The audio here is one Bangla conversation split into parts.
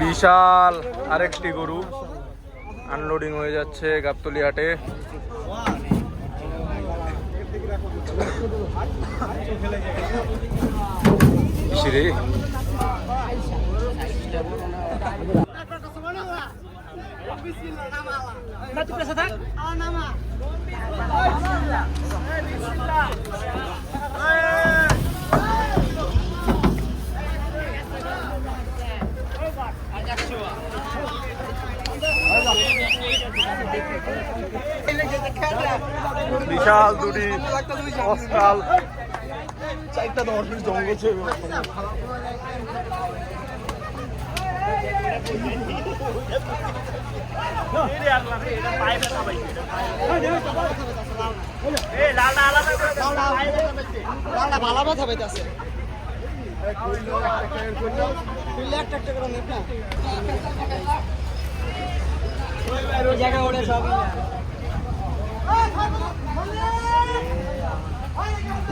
বিশাল আরেকটি গরু আনলোডিং হয়ে যাচ্ছে গাবতলী হাটে। রে বিশাল দুটি অস্কাল চারটা 10 পিস জঙ্গল ছিল। ভালো কথা পাইতেছে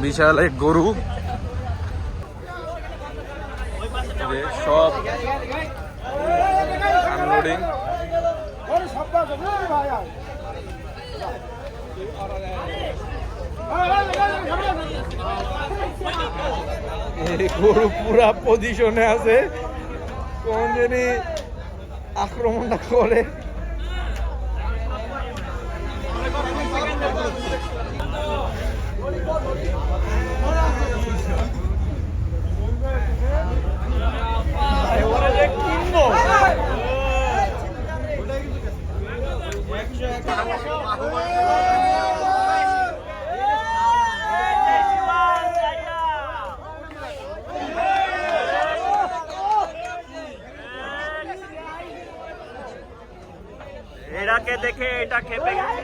বিশাল এক গরু সব আনলোডিং। গরু পুরা পজিশনে আছে, কোন জানি আক্রমণটা করে। এটাকে দেখে এটা খেপে গেছে।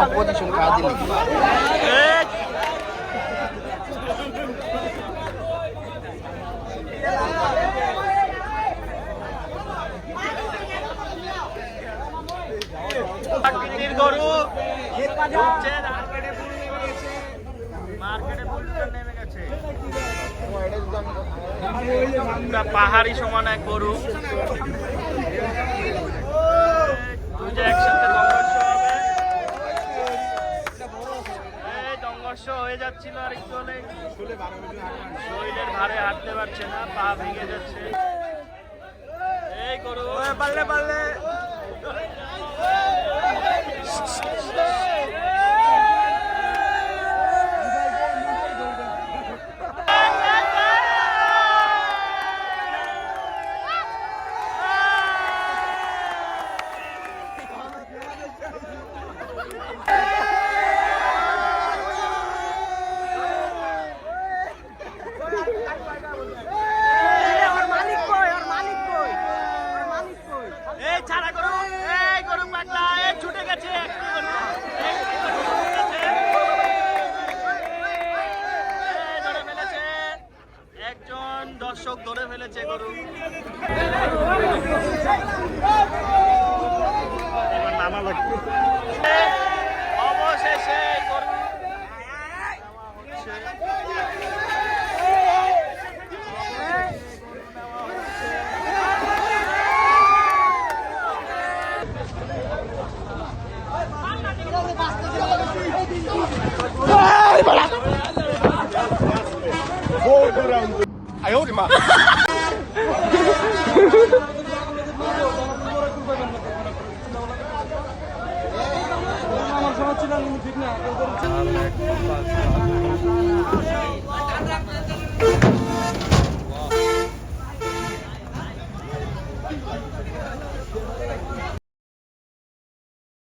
অপোজিশন কাজ দিলি গরু মার্কেটে নেমে গেছে। পাহাড়ি সমান এক গরু একসাথে সংঘর্ষ হয়ে যাচ্ছিল, আর একটু হলে শরীরের ভারে হাঁটতে পারছে না, পা ভেঙে যাচ্ছে। এই গরু পারলে পারলে দর্শক ধরে ফেলেছে গরু। অবশেষে গরু